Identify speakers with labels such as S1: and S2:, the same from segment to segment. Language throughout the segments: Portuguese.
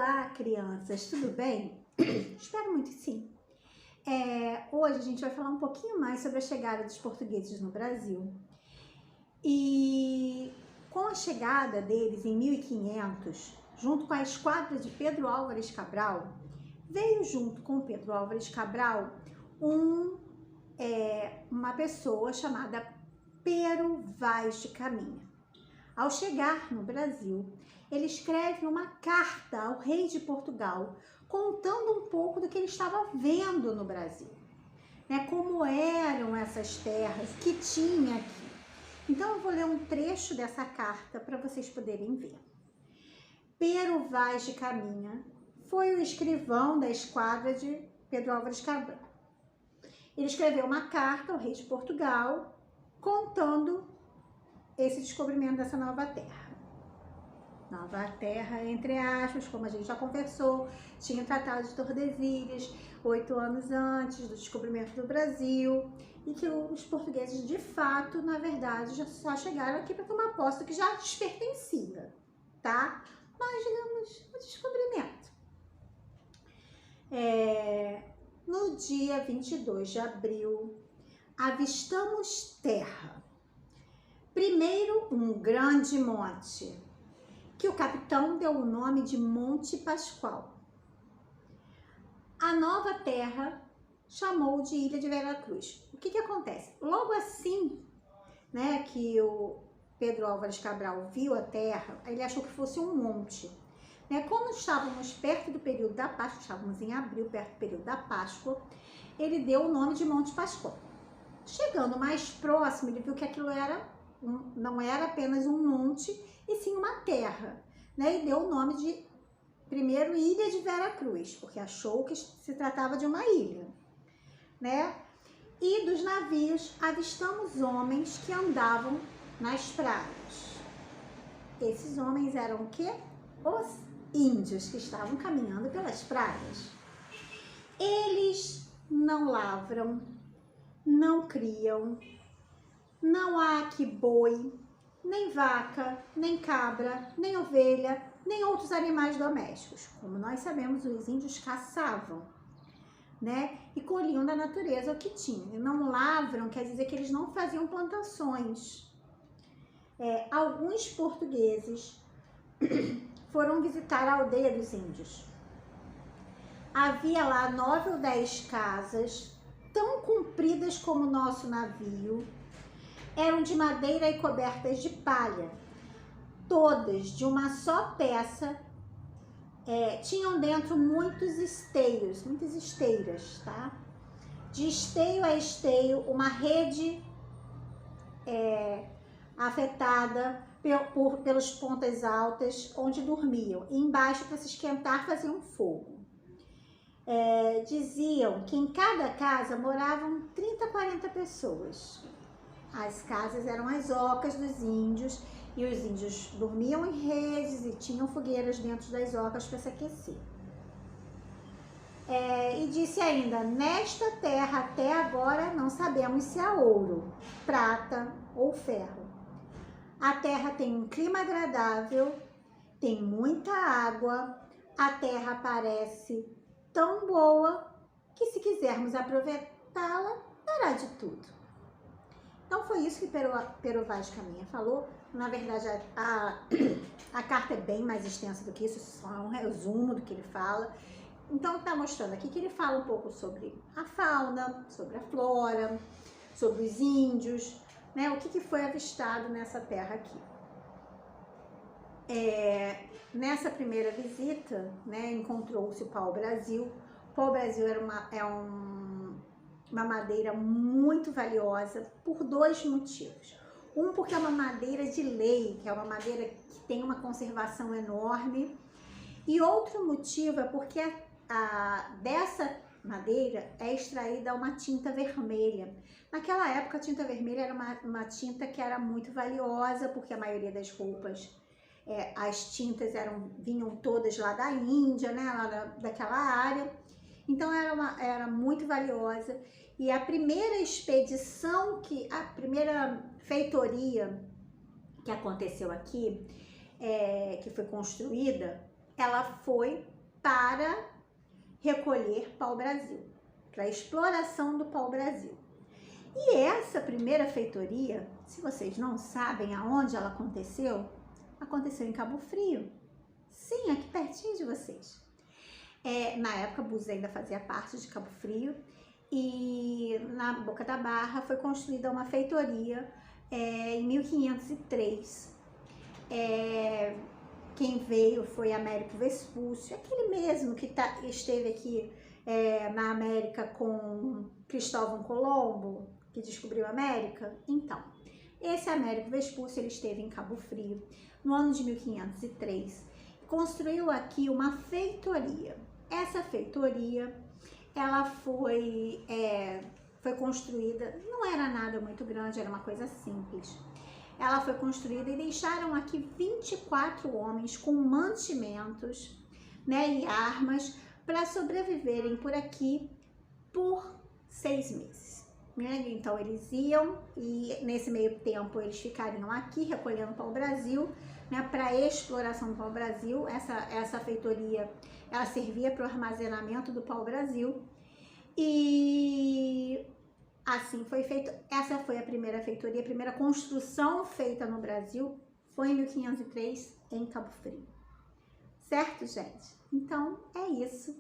S1: Olá, crianças, tudo bem? Espero muito que sim. Hoje a gente vai falar um pouquinho mais sobre a chegada dos portugueses no Brasil. E com a chegada deles em 1500, junto com a esquadra de Pedro Álvares Cabral, veio junto com Pedro Álvares Cabral uma pessoa chamada Pero Vaz de Caminha. Ao chegar no Brasil, ele escreve uma carta ao rei de Portugal, contando um pouco do que ele estava vendo no Brasil, né? Como eram essas terras que tinha aqui. Então eu vou ler um trecho dessa carta para vocês poderem ver. Pero Vaz de Caminha foi o escrivão da esquadra de Pedro Álvares Cabral. Ele escreveu uma carta ao rei de Portugal, contando esse descobrimento dessa nova terra. Nova terra, entre aspas, como a gente já conversou, tinha o Tratado de Tordesilhas 8 anos antes do descobrimento do Brasil, e que os portugueses, de fato, na verdade, já só chegaram aqui para tomar posse do que já lhes pertencia, tá? Mas, digamos, o descobrimento. No dia 22 de abril, avistamos terra. Primeiro, um grande monte, que o capitão deu o nome de Monte Pascoal. A nova terra chamou de Ilha de Veracruz. O que acontece? Logo assim, né, que o Pedro Álvares Cabral viu a terra, ele achou que fosse um monte. Né? Como estávamos perto do período da Páscoa, estávamos em abril, perto do período da Páscoa, ele deu o nome de Monte Pascoal. Chegando mais próximo, ele viu que aquilo não era apenas um monte, e sim uma terra, né? E deu o nome de, primeiro, Ilha de Veracruz, porque achou que se tratava de uma ilha, né? E dos navios avistamos homens que andavam nas praias. Esses homens eram o quê? Os índios que estavam caminhando pelas praias. Eles não lavram, não criam, não há aqui boi, nem vaca, nem cabra, nem ovelha, nem outros animais domésticos. Como nós sabemos, os índios caçavam, né? E colhiam da natureza o que tinham. E não lavram quer dizer que eles não faziam plantações. Alguns portugueses foram visitar a aldeia dos índios. Havia lá 9 ou 10 casas, tão compridas como o nosso navio. Eram de madeira e cobertas de palha, todas de uma só peça. Tinham dentro muitas esteiras, tá? De esteio a esteio, uma rede afetada pelas pontas altas, onde dormiam. E embaixo, para se esquentar, faziam fogo. Diziam que em cada casa moravam 30 a 40 pessoas. As casas eram as ocas dos índios, e os índios dormiam em redes e tinham fogueiras dentro das ocas para se aquecer. E disse ainda, nesta terra até agora não sabemos se há ouro, prata ou ferro. A terra tem um clima agradável, tem muita água, a terra parece tão boa que, se quisermos aproveitá-la, dará de tudo. Então foi isso que Pero Vaz de Caminha falou. Na verdade, a carta é bem mais extensa do que isso, só é um resumo do que ele fala. Então está mostrando aqui que ele fala um pouco sobre a fauna, sobre a flora, sobre os índios, né? O que foi avistado nessa terra aqui. Nessa primeira visita, né, encontrou-se o pau-brasil. O pau-brasil é uma madeira muito valiosa por 2 motivos. Um, porque é uma madeira de lei, que é uma madeira que tem uma conservação enorme. E outro motivo é porque dessa madeira é extraída uma tinta vermelha. Naquela época, a tinta vermelha era uma tinta que era muito valiosa, porque a maioria das roupas, as tintas vinham todas lá da Índia, né, lá daquela área. Então era muito valiosa. E a primeira expedição, a primeira feitoria que aconteceu aqui, que foi construída, ela foi para recolher pau-brasil, para exploração do pau-brasil. E essa primeira feitoria, se vocês não sabem aonde ela aconteceu, aconteceu em Cabo Frio. Sim, aqui pertinho de vocês. Na época, Búzios ainda fazia parte de Cabo Frio, e na Boca da Barra foi construída uma feitoria em 1503. Quem veio foi Américo Vespúcio, aquele mesmo que esteve aqui na América com Cristóvão Colombo, que descobriu a América. Então, esse Américo Vespúcio, ele esteve em Cabo Frio no ano de 1503, construiu aqui uma feitoria. Essa feitoria, ela foi construída, não era nada muito grande, era uma coisa simples. Ela foi construída e deixaram aqui 24 homens com mantimentos, né, e armas para sobreviverem por aqui por 6 meses. Né? Então eles iam e nesse meio tempo eles ficariam aqui recolhendo pau-brasil, né, para exploração do pau-brasil. Essa feitoria, ela servia para o armazenamento do pau-brasil. E assim foi feito. Essa foi a primeira feitoria, a primeira construção feita no Brasil foi em 1503 em Cabo Frio. Certo, gente? Então é isso.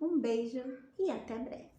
S1: Um beijo e até breve.